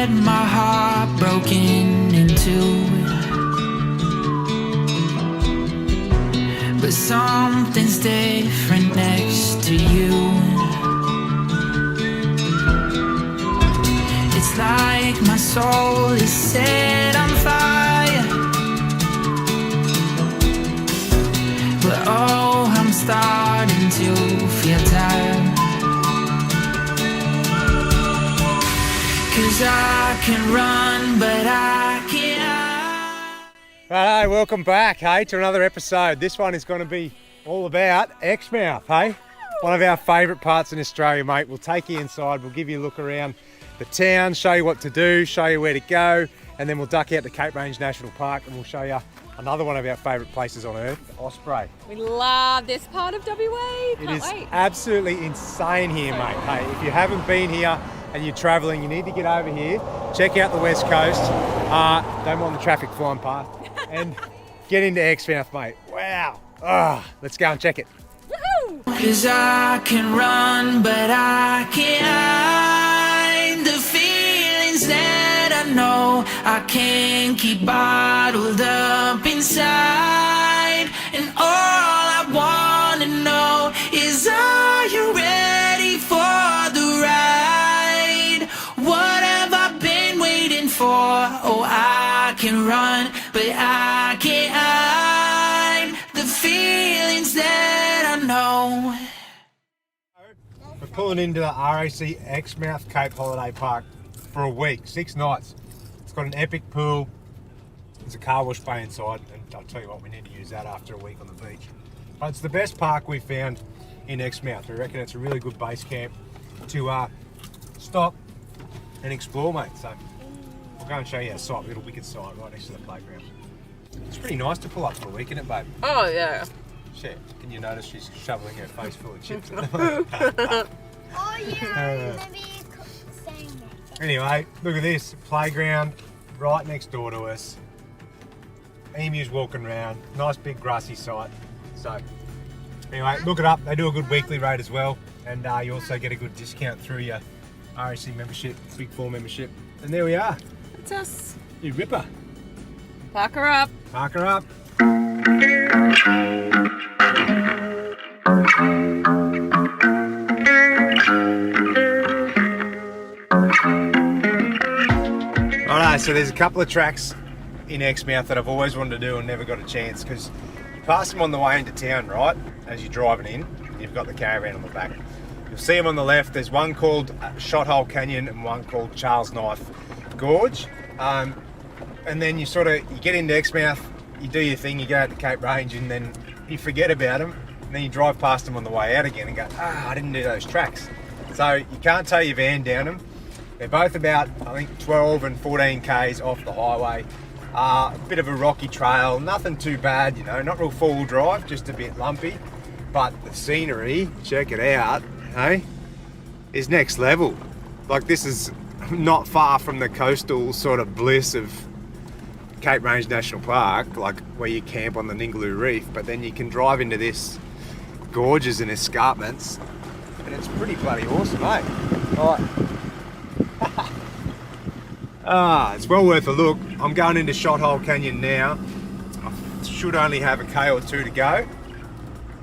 had my heart broken in two, but something's different next to you. It's like my soul is set on fire, but oh, I'm starting to feel tired. 'Cause I can run, but I can't. Righto, welcome back, hey, to another episode. This one is going to be all about Exmouth, hey? One of our favourite parts in Australia, mate. We'll take you inside, we'll give you a look around the town, show you what to do, show you where to go, and then we'll duck out to Cape Range National Park and we'll show you another one of our favourite places on earth, Osprey. We love this part of WA. It is absolutely insane here, mate. Hey, if you haven't been here and you're travelling, you need to get over here, check out the West Coast, don't mind the traffic flying past, and get into Exmouth, mate. Wow. Let's go and check it. Woohoo! 'Cause I can run, but I can't hide the feelings that I know I can't keep bottled up inside. And all I wanna know is, are you ready for the ride? What have I been waiting for? Oh, I can run, but I can't hide the feelings that I know. We're pulling into the RAC Exmouth Cape Holiday Park for a week, 6 nights. It's got an epic pool, there's a car wash bay inside, and I'll tell you what, we need to use that after a week on the beach. But it's the best park we've found in Exmouth. We reckon it's a really good base camp to stop and explore, mate. So we'll go and show you our site. We've got a wicked site right next to the playground. It's pretty nice to pull up for a week, isn't it, babe? Oh, yeah. Shit, can you notice she's shoveling her face full of chips? Oh yeah, maybe saying that. Anyway, look at this playground right next door to us. Emus walking around, nice big grassy site. So anyway, look it up. They do a good weekly rate as well, and you also get a good discount through your RAC membership, Big 4 membership. And there we are. That's us. You ripper. Park her up. Park her up. Alright, so there's a couple of tracks in Exmouth that I've always wanted to do and never got a chance, because you pass them on the way into town, right? As you're driving in, you've got the caravan on the back. You'll see them on the left. There's one called Shot Hole Canyon and one called Charles Knife Gorge. And then you get into Exmouth, you do your thing, you go out to Cape Range, and then you forget about them, and then you drive past them on the way out again and go, I didn't do those tracks. So you can't tow your van down them. They're both about, I think, 12 and 14 Ks off the highway. A bit of a rocky trail, nothing too bad, you know, not real four-wheel drive, just a bit lumpy. But the scenery, check it out, hey, is next level. Like, this is not far from the coastal sort of bliss of Cape Range National Park, like where you camp on the Ningaloo Reef, but then you can drive into this gorges and escarpments, and it's pretty bloody awesome, eh? Right. It's well worth a look. I'm going into Shot Hole Canyon now. I should only have a K or two to go,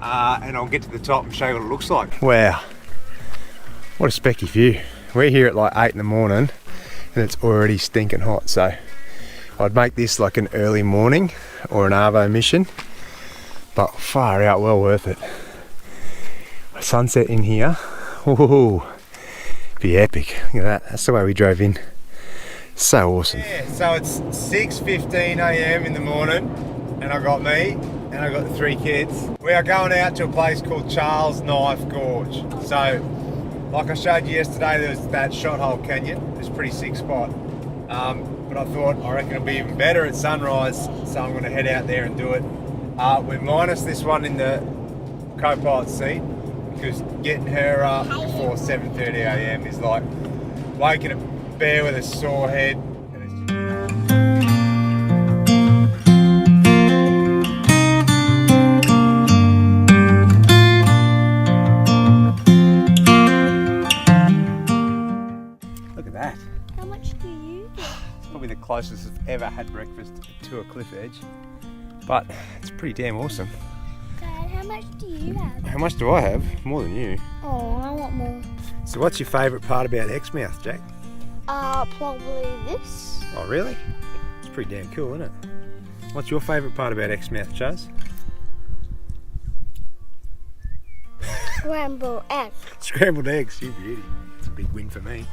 and I'll get to the top and show you what it looks like. Wow, what a specky view. We're here at like 8 in the morning and it's already stinking hot, so I'd make this like an early morning or an Arvo mission, but far out, well worth it. Sunset in here, ooh, be epic. Look at that, that's the way we drove in. So awesome. Yeah, so it's 6:15 a.m. in the morning, and I got me and I got the 3 kids. We are going out to a place called Charles Knife Gorge. So, like I showed you yesterday, there was that Shot Hole Canyon. It's a pretty sick spot. But I thought, I reckon it'll be even better at sunrise, so I'm going to head out there and do it. We're minus this one in the co-pilot seat, because getting her up before 7:30 a.m. is like waking a bear with a sore head. Look at that. How much do you probably the closest I've ever had breakfast to a cliff edge. But it's pretty damn awesome. Dad, how much do you have? How much do I have? More than you. Oh, I want more. So what's your favourite part about Exmouth, Jack? Probably this. Oh really? It's pretty damn cool, isn't it? What's your favourite part about Exmouth, Chaz? Scrambled eggs. Scrambled eggs, you beauty. It's a big win for me.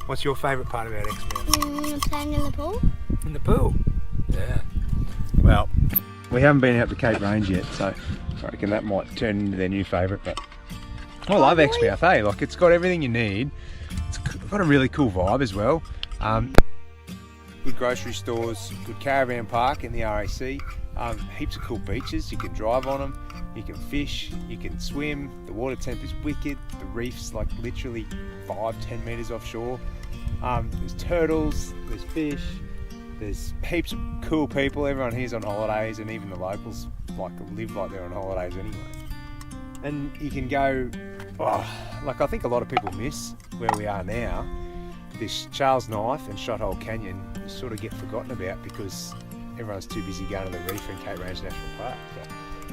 What's your favourite part about Exmouth? Playing in the pool. In the pool? Yeah. Well, we haven't been out to Cape Range yet, so I reckon that might turn into their new favourite. But I love Exmouth, eh? Like, it's got everything you need. It's got a really cool vibe as well. Good grocery stores, good caravan park in the RAC. Heaps of cool beaches. You can drive on them. You can fish, you can swim, the water temp is wicked, the reef's like literally 5-10 metres offshore. There's turtles, there's fish, there's heaps of cool people, everyone here's on holidays, and even the locals like live like they're on holidays anyway. And you can go, like I think a lot of people miss where we are now. This Charles Knife and Shot Hole Canyon sort of get forgotten about because everyone's too busy going to the reef in Cape Range National Park. So.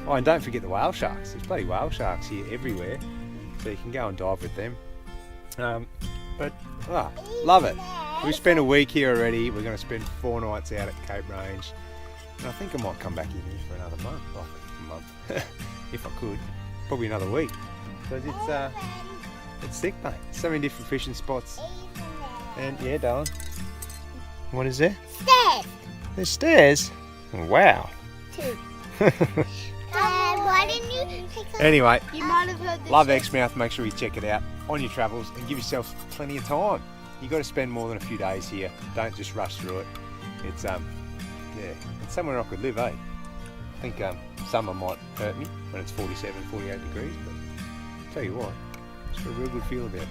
Oh, and don't forget the whale sharks. There's bloody whale sharks here everywhere, so you can go and dive with them. Love it. We've spent a week here already. We're going to spend 4 nights out at Cape Range, and I think I might come back in here for another month, like a month, if I could. Probably another week. So it's sick, mate. So many different fishing spots. And yeah, darling. What is there? Stairs. There's stairs. Wow. 2. Why didn't you take a... Anyway, You might have heard this. love Exmouth. Make sure you check it out on your travels and give yourself plenty of time. You got to spend more than a few days here. Don't just rush through it. It's it's somewhere I could live, eh? I think summer might hurt me when it's 47, 48 degrees, but I'll tell you what, it's got a real good feel about it.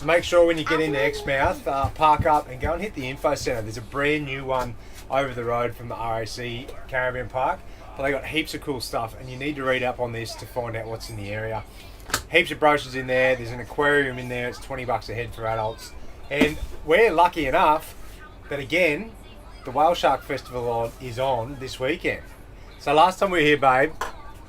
Make sure when you get into Exmouth, park up and go and hit the info centre. There's a brand new one over the road from the RAC Caravan Park. But they got heaps of cool stuff, and you need to read up on this to find out what's in the area. Heaps of brochures in there. There's an aquarium in there. It's $20 a head for adults. And we're lucky enough that again, the Whale Shark Festival is on this weekend. So last time we were here, babe,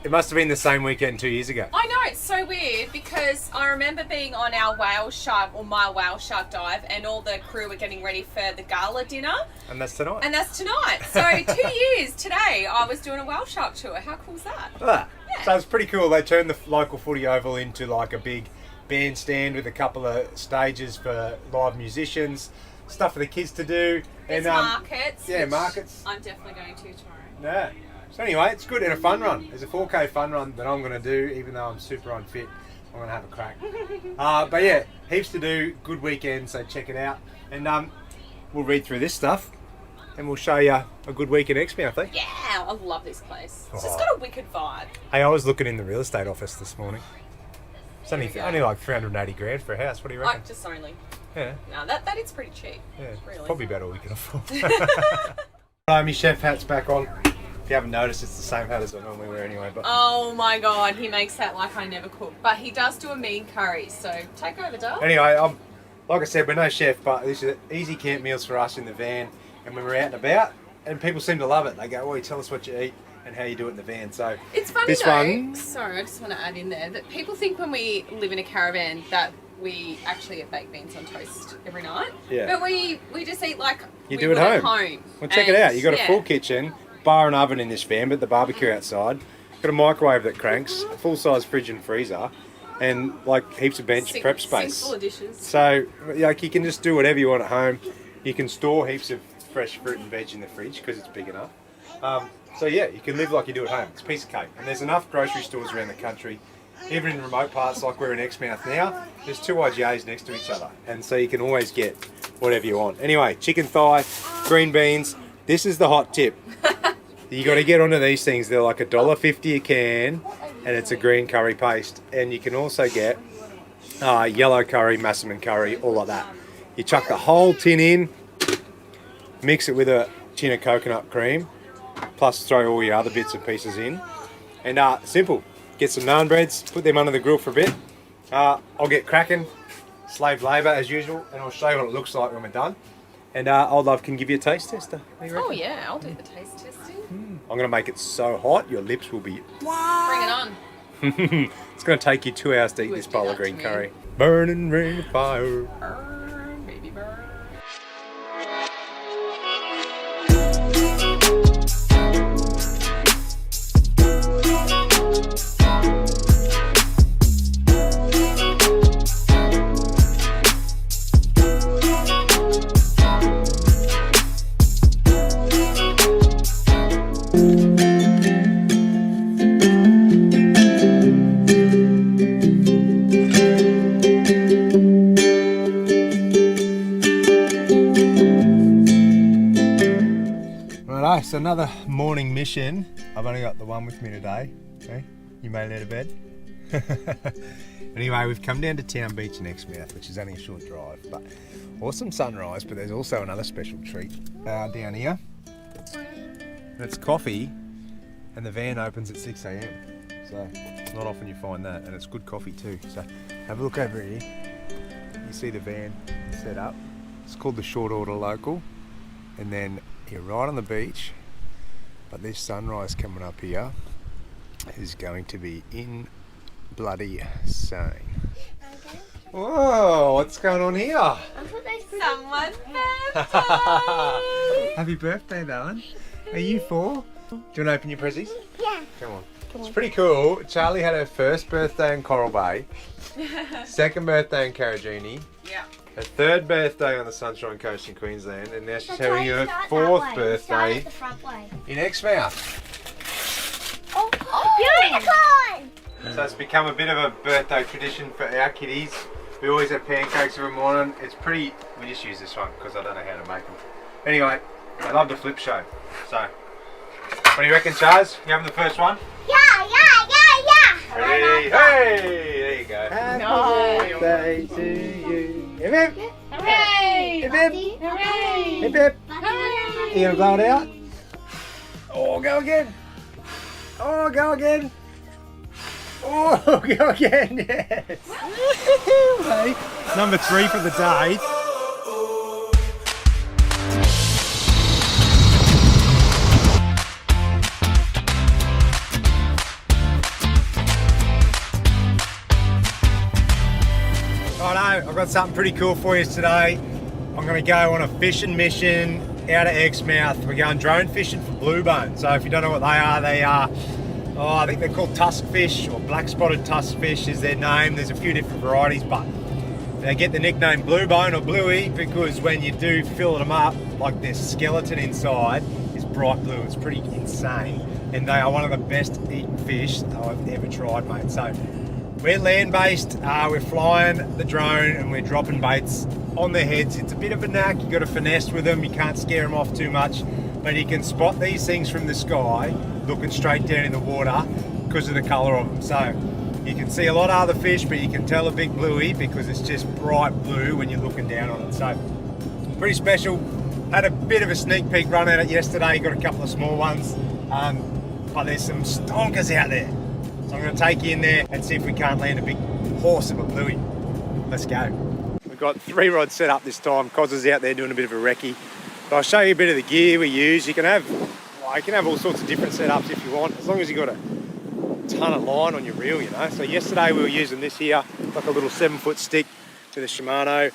it must have been the same weekend 2 years ago. I know, it's so weird because I remember being on our whale shark or my whale shark dive and all the crew were getting ready for the gala dinner. And that's tonight. And that's tonight. So 2 years today I was doing a whale shark tour. How cool is that? Yeah. So it's pretty cool. They turned the local footy oval into like a big bandstand with a couple of stages for live musicians, stuff for the kids to do. There's and markets. Yeah, which markets. I'm definitely going to tomorrow. Yeah. So anyway, it's good and a fun run. There's a 4K fun run that I'm going to do, even though I'm super unfit. I'm going to have a crack. But yeah, heaps to do. Good weekend, so check it out. And we'll read through this stuff and we'll show you a good week in Exmouth, I think. Yeah, I love this place. It's just got a wicked vibe. Hey, I was looking in the real estate office this morning. It's only we go. like 380 grand for a house. What do you reckon? Like, just only. Yeah. No, that is pretty cheap. Yeah, Really. probably about all we can afford. My chef hat's back on. If you haven't noticed, it's the same hat as I normally wear anyway. But Oh my god, he makes that like I never cook. But he does do a mean curry, so take over, Dale. anyway, like I said, we're no chef, but this is easy camp meals for us in the van, and when we're out and about, and people seem to love it. They go, "Oh, you tell us what you eat and how you do it in the van." So It's funny this though, one, sorry, I just want to add in there that people think when we live in a caravan that we actually eat baked beans on toast every night. Yeah. But we just eat like You we do it would home. Well, check it out. You got a full kitchen, bar and oven in this van, but the barbecue outside. Got a microwave that cranks, a full-size fridge and freezer, and like heaps of bench prep space. Sinks full of dishes. So like you can just do whatever you want at home. You can store heaps of fresh fruit and veg in the fridge because it's big enough. So yeah, you can live like you do at home. It's a piece of cake. And there's enough grocery stores around the country, even in remote parts like we're in Exmouth now. There's 2 IGAs next to each other, and so you can always get whatever you want. Anyway, chicken thigh, green beans. This is the hot tip. You got to get onto these things. They're like $1.50 a can, and it's a green curry paste. And you can also get yellow curry, massaman curry, all like that. You chuck the whole tin in, mix it with a tin of coconut cream, plus throw all your other bits and pieces in. And simple, get some naan breads, put them under the grill for a bit. I'll get cracking, slave labour as usual, and I'll show you what it looks like when we're done. And Old Love can give you a taste tester. Oh yeah, I'll do the taste testing. I'm going to make it so hot, your lips will be... Bring it on. It's going to take you 2 hours to eat You this would do bowl that of green to me. curry. Burning ring of fire. Burn, baby, burn. Righto, so another morning mission. I've only got the one with me today. Okay? You made it out of bed. Anyway, we've come down to Town Beach in Exmouth, which is only a short drive, but awesome sunrise. But there's also another special treat down here. And it's coffee, and the van opens at 6 a.m. So it's not often you find that, and it's good coffee too. So have a look over here. You see the van set up. It's called the Short Order Local, and then you're right on the beach. But this sunrise coming up here is going to be in bloody insane. Whoa, what's going on here? Someone's birthday! Happy birthday, darling. Are you 4? Do you want to open your prezzies? Yeah. Come on. It's pretty cool. Charlie had her first birthday in Coral Bay, second birthday in Karajini, Yeah. her third birthday on the Sunshine Coast in Queensland, and now she's having her 4th birthday in Exmouth. Unicorn! So it's become a bit of a birthday tradition for our kiddies. We always have pancakes every morning. It's pretty, we just use this one because I don't know how to make them. Anyway, I love the flip show. So, what do you reckon, Chaz? You having the first one? Yeah. Ready? Hey! There you go. Happy birthday to you. Hip hip! Hooray! Hip hip! Hooray! Hip hip! Hooray! You gonna blow it out? Oh, go again! Oh, go again! Oh, go again! Yes! Hey, number 3 for the day. Righto, I've got something pretty cool for you today. I'm going to go on a fishing mission out of Exmouth. We're going drone fishing for blue bone. So if you don't know what they are, I think they're called tusk fish, or black spotted tusk fish is their name. There's a few different varieties, but they get the nickname blue bone or bluey because when you do fill them up, like their skeleton inside is bright blue. It's pretty insane, and they are one of the best eaten fish I've ever tried, mate. So we're land-based, we're flying the drone and we're dropping baits on their heads. It's a bit of a knack, you've got to finesse with them, you can't scare them off too much, but you can spot these things from the sky looking straight down in the water because of the colour of them. So you can see a lot of other fish, but you can tell a big bluey because it's just bright blue when you're looking down on it. So pretty special. Had a bit of a sneak peek run at it yesterday, got a couple of small ones, but there's some stonkers out there. So I'm going to take you in there and see if we can't land a big horse of a bluey. Let's go. We've got 3 rods set up this time. Cos is out there doing a bit of a recce. But I'll show you a bit of the gear we use. You can have all sorts of different setups if you want, as long as you've got a ton of line on your reel, you know. So yesterday we were using this here, like a little 7-foot stick with a Shimano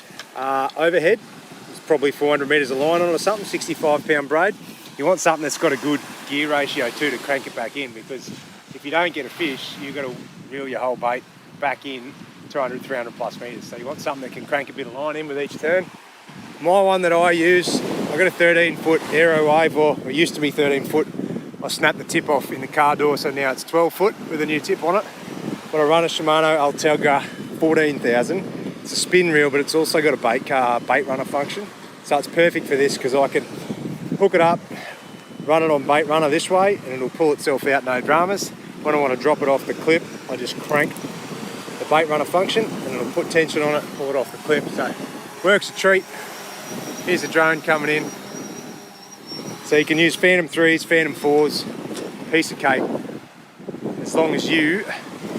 overhead. It's probably 400 metres of line on it or something, 65-pound braid. You want something that's got a good gear ratio too to crank it back in, because if you don't get a fish, you've got to reel your whole bait back in 200, 300 plus metres. So you want something that can crank a bit of line in with each turn. My one that I use, I've got a 13-foot Aero Wave, or it used to be 13-foot. I snapped the tip off in the car door, so now it's 12-foot with a new tip on it. But I run a Shimano Ultegra 14,000. It's a spin reel, but it's also got a bait runner function. So it's perfect for this because I can hook it up, run it on bait runner this way, and it'll pull itself out, no dramas. When I want to drop it off the clip, I just crank the bait runner function and it'll put tension on it, pull it off the clip. So works a treat. Here's the drone coming in. So you can use Phantom 3s, Phantom 4s, piece of cake, as long as you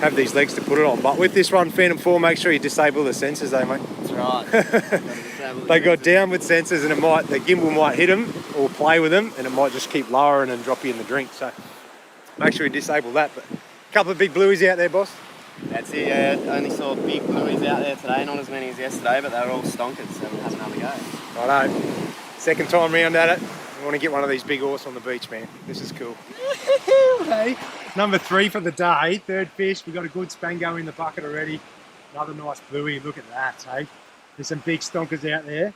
have these legs to put it on. But with this one, Phantom 4, make sure you disable the sensors, mate. That's right. They got downward sensors, and the gimbal might hit them or play with them, and it might just keep lowering and drop you in the drink. So make sure you disable that. But a couple of big blueies out there, boss. That's it, yeah. Only saw big blueies out there today, not as many as yesterday, but they were all stonkers, so we'll have another go. Righto. Second time round at it. I want to get one of these big horse on the beach, man. This is cool. Hey, number 3 for the day. Third fish. We've got a good spango in the bucket already. Another nice bluey. Look at that, hey. There's some big stonkers out there.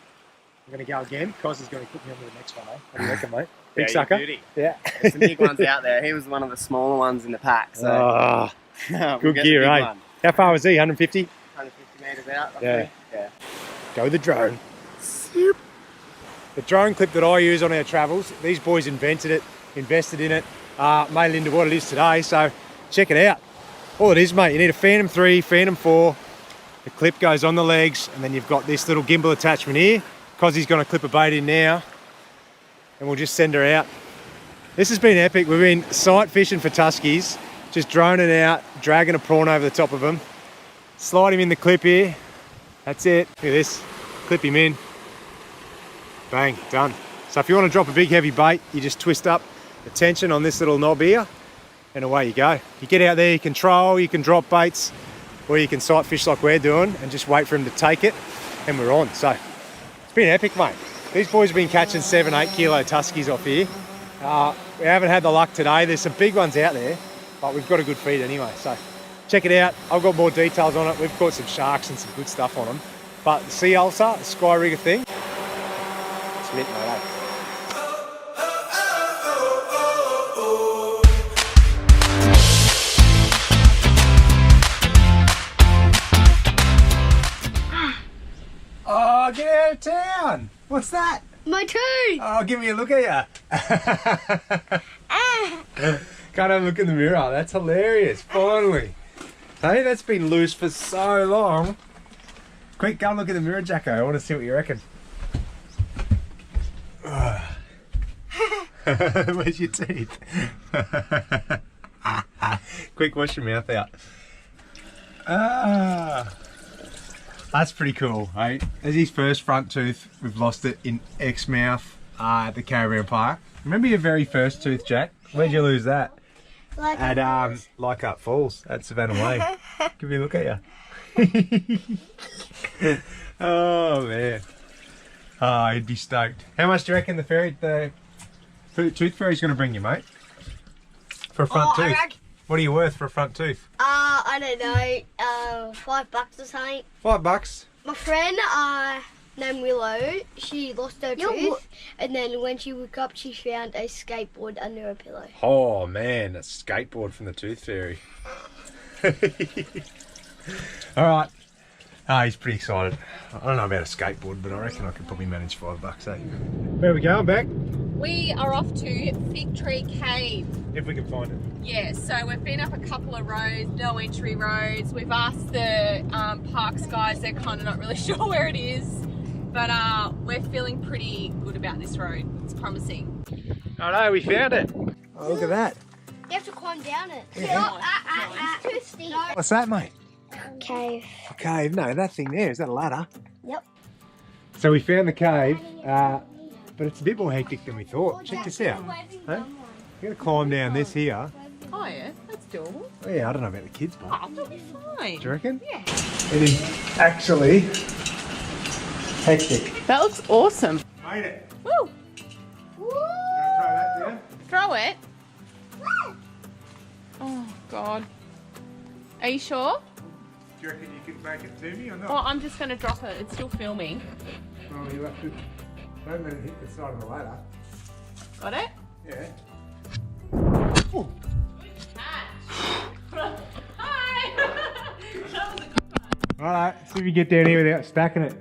We're going to go again. Cos is going to put me on to the next one, eh? What do you reckon, mate? Big sucker? Beauty. Yeah. There's some big ones out there. He was one of the smaller ones in the pack, so... Good gear, eh? One. How far was he? 150? 150 metres out, roughly. Yeah. Go the drone. The drone clip that I use on our travels, these boys invented it, invested in it, made it into what it is today, so check it out. All it is, mate, you need a Phantom 3, Phantom 4, the clip goes on the legs, and then you've got this little gimbal attachment here. Cozzy's going to clip a bait in now, and we'll just send her out. This has been epic. We've been sight fishing for tuskies, just droning out, dragging a prawn over the top of them, slide him in the clip here. That's it. Look at this. Clip him in. Bang, done. So if you want to drop a big heavy bait, you just twist up the tension on this little knob here, and away you go. You get out there, you can troll, you can drop baits, or you can sight fish like we're doing and just wait for him to take it, and we're on. So it's been epic, mate. These boys have been catching 7-8 kilo tuskies off here. We haven't had the luck today. There's some big ones out there, but we've got a good feed anyway. So check it out. I've got more details on it. We've caught some sharks and some good stuff on them. But the sea ulcer, the sky rigger thing, it's lit, mate. Oh, get out of town! What's that? My tooth! Oh, give me a look at ya. Can't have a look in the mirror. That's hilarious. Finally. Hey, that's been loose for so long. Quick, go and look in the mirror, Jacko. I want to see what you reckon. Where's your teeth? Quick, wash your mouth out. That's pretty cool, hey? There's his first front tooth. We've lost it in Exmouth at the caravan park. Remember your very first tooth, Jack? Where'd you lose that? At Leichhardt Falls at Savannah Way. Give me a look at you. Oh man. Oh, he'd be stoked. How much do you reckon the tooth fairy's gonna bring you, mate? For a front tooth? What are you worth for a front tooth? I don't know, $5 or something. $5? My friend, named Willow, she lost her tooth, and then when she woke up, she found a skateboard under her pillow. Oh man, a skateboard from the tooth fairy. All right. Ah, he's pretty excited. I don't know about a skateboard, but I reckon I could probably manage $5, eh? Where are we going, back? We are off to Fig Tree Cave. If we can find it. Yeah, so we've been up a couple of roads, no entry roads. We've asked the parks guys, they're kind of not really sure where it is. But we're feeling pretty good about this road. It's promising. Oh no, we found it. Oh, look at that. You have to climb down it. Yeah. It's too steep. What's that, mate? Cave. A cave? No, that thing there, is that a ladder? Yep. So we found the cave, but it's a bit more hectic than we thought. Check this out. Huh? We're going to climb down this here. Oh yeah, that's doable. Oh yeah, I don't know about the kids, but Oh, that'll be fine. do you reckon? Yeah. It is actually hectic. That looks awesome. Made it. Woo! You want to throw that down? Throw it. Oh God. Are you sure? Do you reckon you could make it to me or not? Well, I'm just going to drop it. It's still filming. Well, you have to, don't let it hit the side of the ladder. Got it? Yeah. Hi! Alright, see if you get down here without stacking it.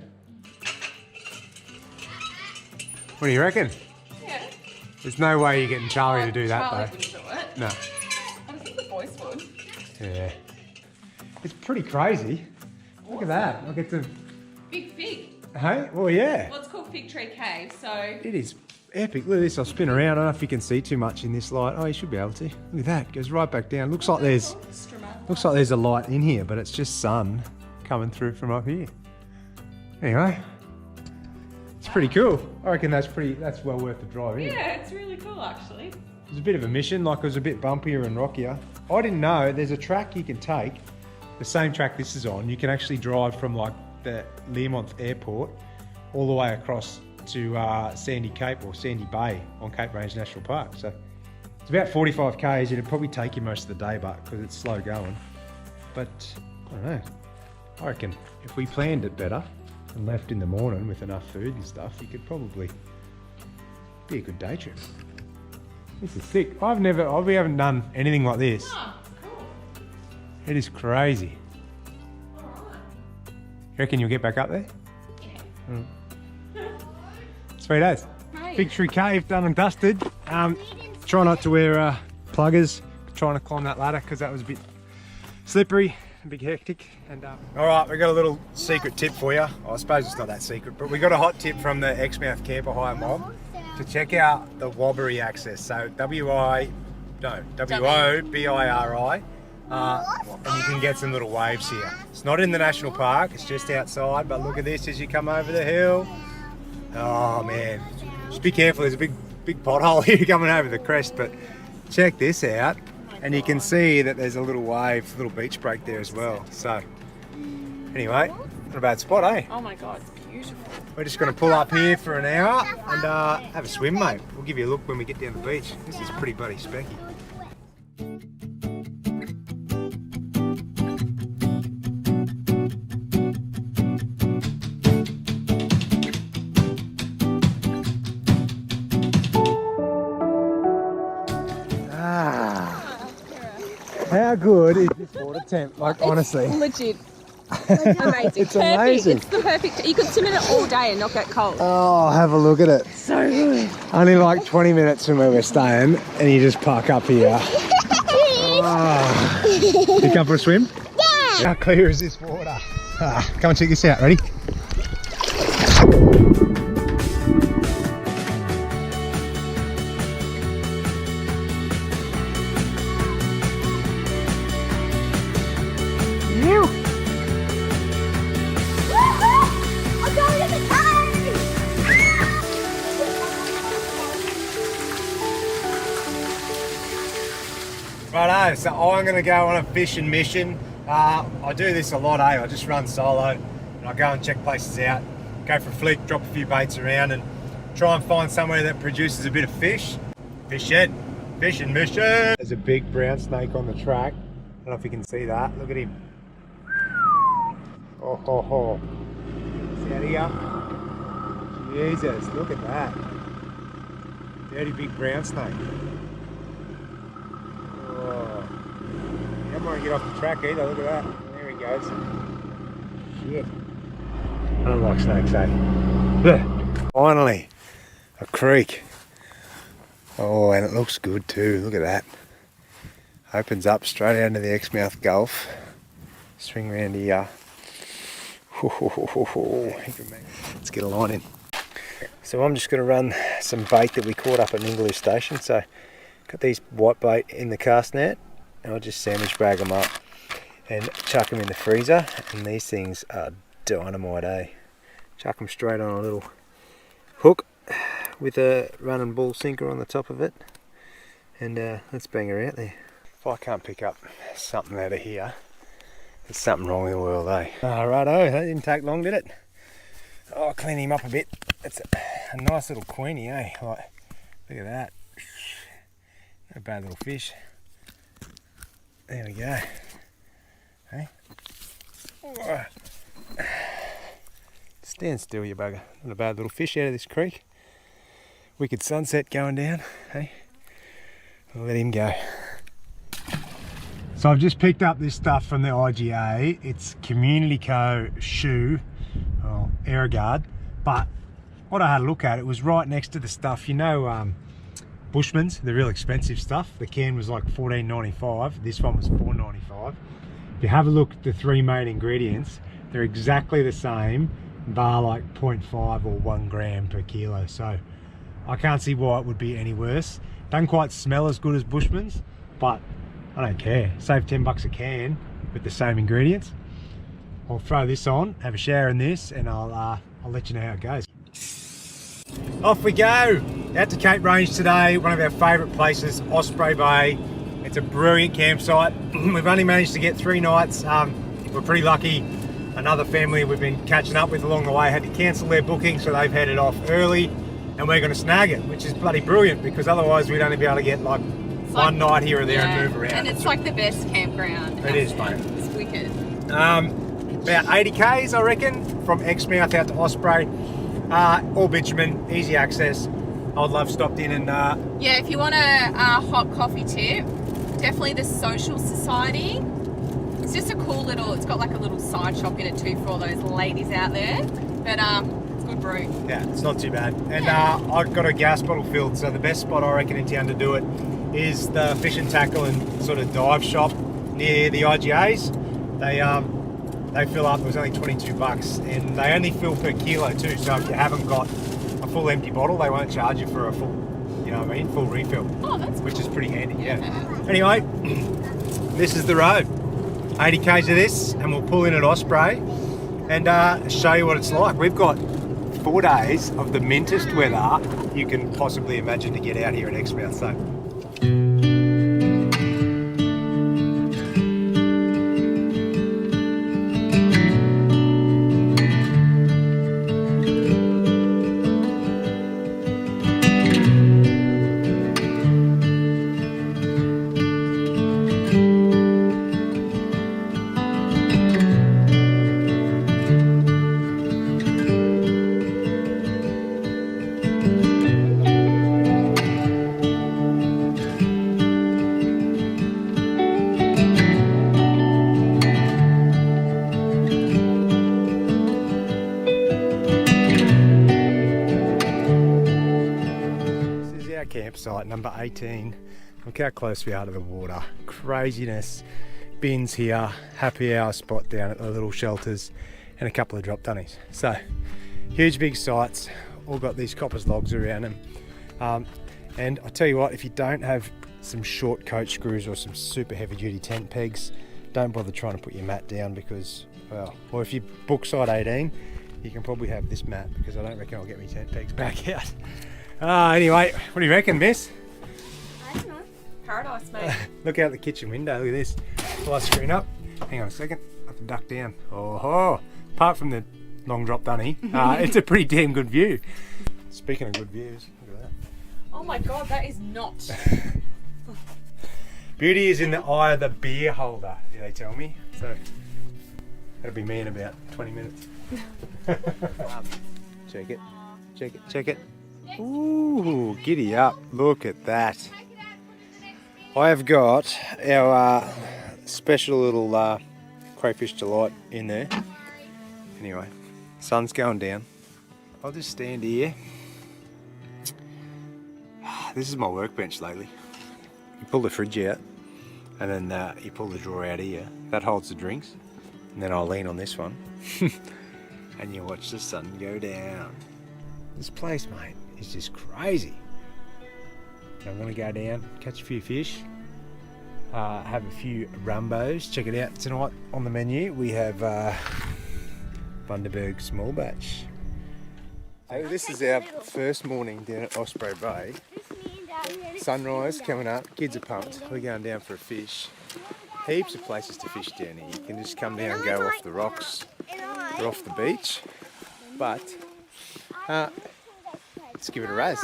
What do you reckon? Yeah. There's no way you're getting Charlie to do that Charlie though. wouldn't do it. No. I think the boys would. Yeah. It's pretty crazy. Look at that. I'll get to... Big fig. Hey? Well, yeah. Well, it's called Fig Tree Cave, so... It is epic. Look at this, I'll spin around. I don't know if you can see too much in this light. Oh, you should be able to. Look at that, it goes right back down. Looks like there's a light in here, but it's just sun coming through from up here. Anyway, it's pretty cool. I reckon that's well worth the drive in. Yeah, it's really cool actually. It was a bit of a mission, like it was a bit bumpier and rockier. I didn't know there's a track you can take, the same track this is on. You can actually drive from like the Learmonth Airport all the way across to Sandy Cape or Sandy Bay on Cape Range National Park. So it's about 45 k's. It'd probably take you most of the day, but because it's slow going. But I don't know. I reckon if we planned it better and left in the morning with enough food and stuff, you could probably be a good day trip. This is sick. we haven't done anything like this. Oh, cool. It is crazy. Alright. You reckon you'll get back up there? Yeah. Sweet as. Right. Victory Cave done and dusted. Try not to wear pluggers. Trying to climb that ladder because that was a bit slippery, a bit hectic. And all right, we got a little secret tip for you. I suppose it's not that secret, but we got a hot tip from the Exmouth camper hire mob to check out the Wobberi access. So W-O-B-I-R-I. And you can get some little waves here. It's not in the national park, it's just outside, but look at this as you come over the hill. Oh man, just be careful, there's a big pothole here coming over the crest, but check this out. And you can see that there's a little wave, a little beach break there as well. So anyway, not a bad spot, eh? Oh my god, it's beautiful. We're just going to pull up here for an hour and have a swim, mate. We'll give you a look when we get down the beach. This is pretty bloody specky. How good is this water temp? Like, honestly. Legit. Amazing. It's amazing. It's the perfect. You could swim in it all day and not get cold. Oh, have a look at it. So good. Only like 20 minutes from where we're staying, and you just park up here. Oh. You come for a swim? Yeah. How clear is this water? Come and check this out. Ready? Righto, so I'm going to go on a fishing mission. I do this a lot, I just run solo and I go and check places out, go for a flick, drop a few baits around and try and find somewhere that produces a bit of fish. Fishing mission. There's a big brown snake on the track. I don't know if you can see that. Look at him. Oh, ho, ho. See out here? Jesus, look at that. Dirty big brown snake. Oh. You don't want to get off the track either, look at that. There he goes. Shit. I don't like snakes, eh? Finally, a creek. Oh, and it looks good too, look at that. Opens up straight out into the Exmouth Gulf. Swing around here. Let's get a line in. So I'm just going to run some bait that we caught up at Ningaloo Station. So got these white bait in the cast net and I'll just sandwich bag them up and chuck them in the freezer, and these things are dynamite, eh? Chuck them straight on a little hook with a running bull sinker on the top of it, and let's bang her out there. If I can't pick up something out of here, there's something wrong with the world, eh? Righto, that didn't take long, did it? Oh, I'll clean him up a bit. It's a nice little queenie, eh? Like, look at that. No bad little fish. There we go. Hey? Stand still, you bugger. Not a bad little fish out of this creek. Wicked sunset going down. Hey? I'll let him go. So I've just picked up this stuff from the IGA. It's Community Co. shoe, or Aeroguard. But what I had a look at, it was right next to the stuff, you know, Bushman's, the real expensive stuff. The can was like $14.95. This one was $4.95. If you have a look at the three main ingredients, they're exactly the same, bar like 0.5 or 1 gram per kilo. So I can't see why it would be any worse. Doesn't quite smell as good as Bushman's, but I don't care. Save $10 a can with the same ingredients. I'll throw this on, have a shower in this, and I'll let you know how it goes. Off we go! Out to Cape Range today, one of our favourite places, Osprey Bay. It's a brilliant campsite. We've only managed to get 3 nights. We're pretty lucky. Another family we've been catching up with along the way had to cancel their booking, so they've headed off early, and we're going to snag it, which is bloody brilliant, because otherwise we'd only be able to get like one night here or there and move around. And it's like the best campground. It is, mate. It's wicked. About 80 k's, I reckon, from Exmouth out to Osprey. All bitumen, easy access. I'd love stopped in and... Yeah, if you want a hot coffee tip, definitely the Social Society. It's just a cool little, it's got like a little side shop in it too for all those ladies out there. But it's good brew. Yeah, it's not too bad. And I've got a gas bottle filled, so the best spot I reckon in town to do it is the fish and tackle and sort of dive shop near the IGAs. They fill up, it was only $22, and they only fill per kilo too, so if you haven't got a full empty bottle, they won't charge you for a full, you know what I mean, full refill. Oh, that's cool. Which is pretty handy, yeah. Anyway, this is the road. 80 k's of this, and we'll pull in at Osprey and show you what it's like. We've got 4 days of the mintest weather you can possibly imagine to get out here at Exmouth. So. Campsite number 18. Look how close we are to the water. Craziness. Bins here, happy hour spot down at the little shelters, and a couple of drop dunnies. So huge big sites, all got these coppers logs around them. And I tell you what, if you don't have some short coach screws or some super heavy duty tent pegs, don't bother trying to put your mat down, because, well, or if you book site 18, you can probably have this mat, because I don't reckon I'll get my tent pegs back out. Anyway, what do you reckon, miss? I don't know. Paradise, mate. Look out the kitchen window, look at this. Light screen up. Hang on a second, I have to duck down. Oh, apart from the long drop dunny, it's a pretty damn good view. Speaking of good views, look at that. Oh my God, that is not. Beauty is in the eye of the beer holder, they tell me. So, that'll be me in about 20 minutes. Check it, check it, check it. Ooh, giddy up, look at that. I have got our special little crayfish delight in there. Anyway, sun's going down. I'll just stand here. This is my workbench lately. You pull the fridge out, and then you pull the drawer out here. That holds the drinks. And then I'll lean on this one. And you watch the sun go down. This place, mate, is just crazy. I'm gonna go down, catch a few fish, have a few rumbos. Check it out tonight on the menu. We have Bundaberg small batch. So this is our first morning down at Osprey Bay. Sunrise coming up, kids are pumped. We're going down for a fish. Heaps of places to fish down here. You can just come down and go off the rocks or off the beach. But let's give it a razz.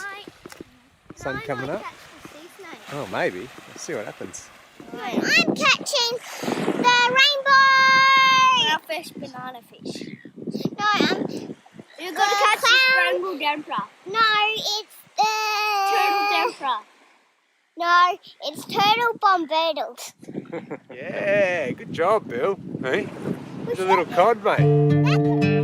Sun coming up. Oh, maybe. Let's see what happens. I'm catching the rainbow! Our first banana fish. No, you're going to catch the rainbow damper. No, it's turtle damper. No, it's turtle bombardos. Yeah, good job, Bill. Hey, he's a little cod, mate.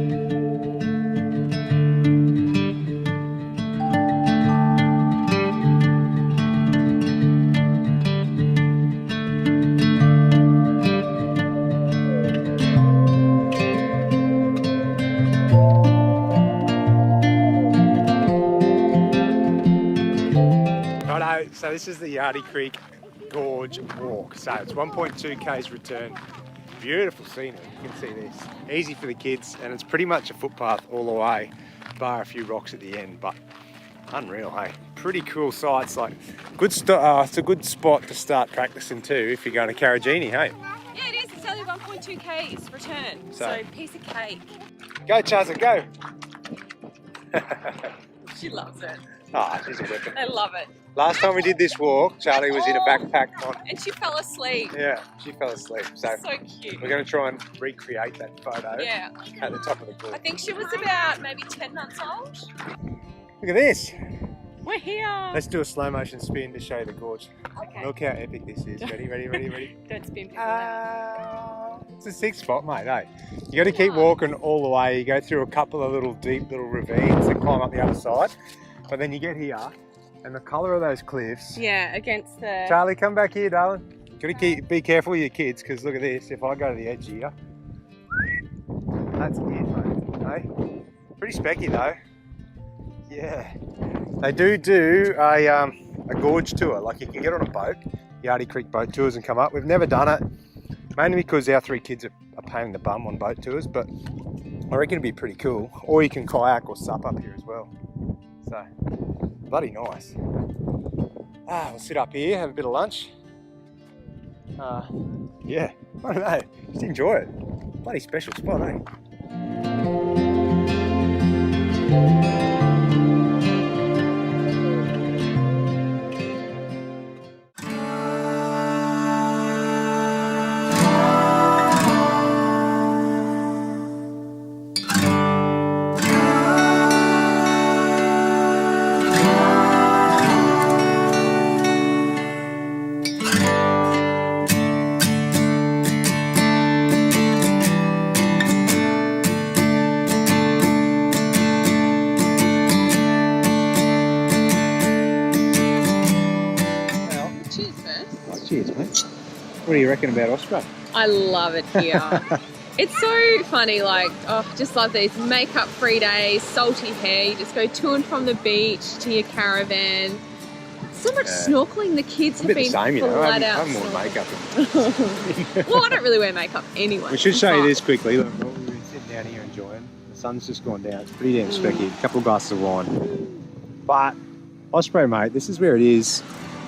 So this is the Yardie Creek Gorge walk. So it's 1.2 k's return. Beautiful scenery, you can see this. Easy for the kids, and it's pretty much a footpath all the way, bar a few rocks at the end, but unreal, hey? Pretty cool sights, like it's a good spot to start practicing too if you're going to Carragini, hey? Yeah, it is. It's only 1.2 k's return. So piece of cake. Go, Chazza, go! She loves it. Ah, she's a weapon. I love it. Last time we did this walk, Charlie was in a backpack on. And she fell asleep. Yeah, she fell asleep. So cute. we're going to try and recreate that photo at the top of the gorge. I think she was about maybe 10 months old. Look at this. We're here. Let's do a slow motion spin to show you the gorge. Okay. Look how epic this is. Ready, ready, ready, ready. Don't spin people. It's a sick spot, mate, eh? You got to keep walking all the way. You go through a couple of deep little ravines and climb up the other side. But then you get here, and the colour of those cliffs. Yeah, against the... Charlie, come back here, darling. Got to be careful with your kids, because look at this. If I go to the edge here, that's it, mate. Hey? Pretty specky though. Yeah. They do a gorge tour. Like you can get on a boat, Yardie Creek boat tours, and come up. We've never done it, mainly because our 3 kids are a pain in the bum on boat tours, but I reckon it'd be pretty cool. Or you can kayak or sup up here as well. So, bloody nice. We'll sit up here, have a bit of lunch. Yeah, I don't know, just enjoy it. Bloody special spot, eh? Cheers, mate. What do you reckon about Osprey? I love it here. It's so funny, like, just love these makeup-free days, salty hair. You just go to and from the beach to your caravan. So much snorkeling. The kids have been same, flat out. I'm more makeup. Well, I don't really wear makeup anyway. We should show you this quickly. Look, we've been sitting down here enjoying. The sun's just gone down. It's pretty damn specky. A couple of glasses of wine. But Osprey, mate, this is where it is.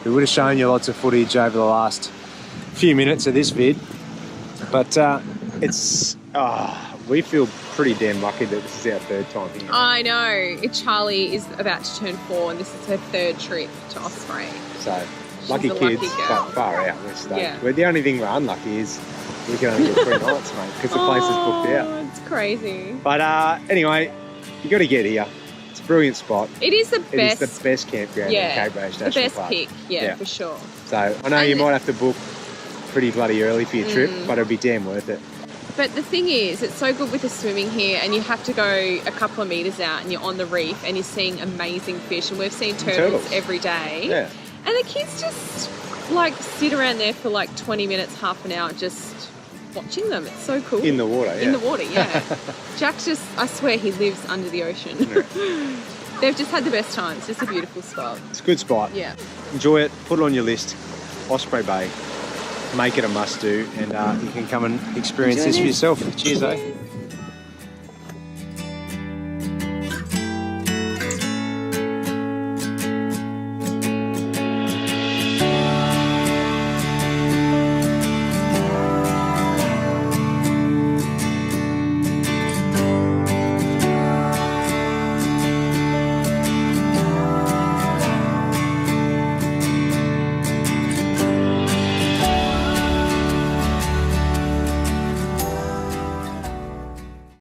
We would have shown you lots of footage over the last few minutes of this vid, but we feel pretty damn lucky that this is our 3rd time here. I know. Charlie is about to turn 4 and this is her 3rd trip to Osprey. So, She's lucky a kids, lucky girl. but far out. We're stoked. Yeah. Well, the only thing we're unlucky is we can only get 3 nights, mate, because the place is booked out. It's crazy. But anyway, you got to get here. It's a brilliant spot. It is the best. It is the best campground in Cape Ray National the best Park. pick, for sure. So I know you might have to book pretty bloody early for your trip, but it'll be damn worth it. But the thing is, it's so good with the swimming here, and you have to go a couple of metres out and you're on the reef and you're seeing amazing fish, and we've seen turtles every day. Yeah. And the kids just like sit around there for like 20 minutes, half an hour, just watching them. It's so cool. In the water, In the water, yeah. Jack's just, I swear he lives under the ocean. Yeah. They've just had the best time. It's just a beautiful spot. It's a good spot. Yeah. Enjoy it. Put it on your list. Osprey Bay. Make it a must do, and you can come and experience this for yourself. Cheers, eh?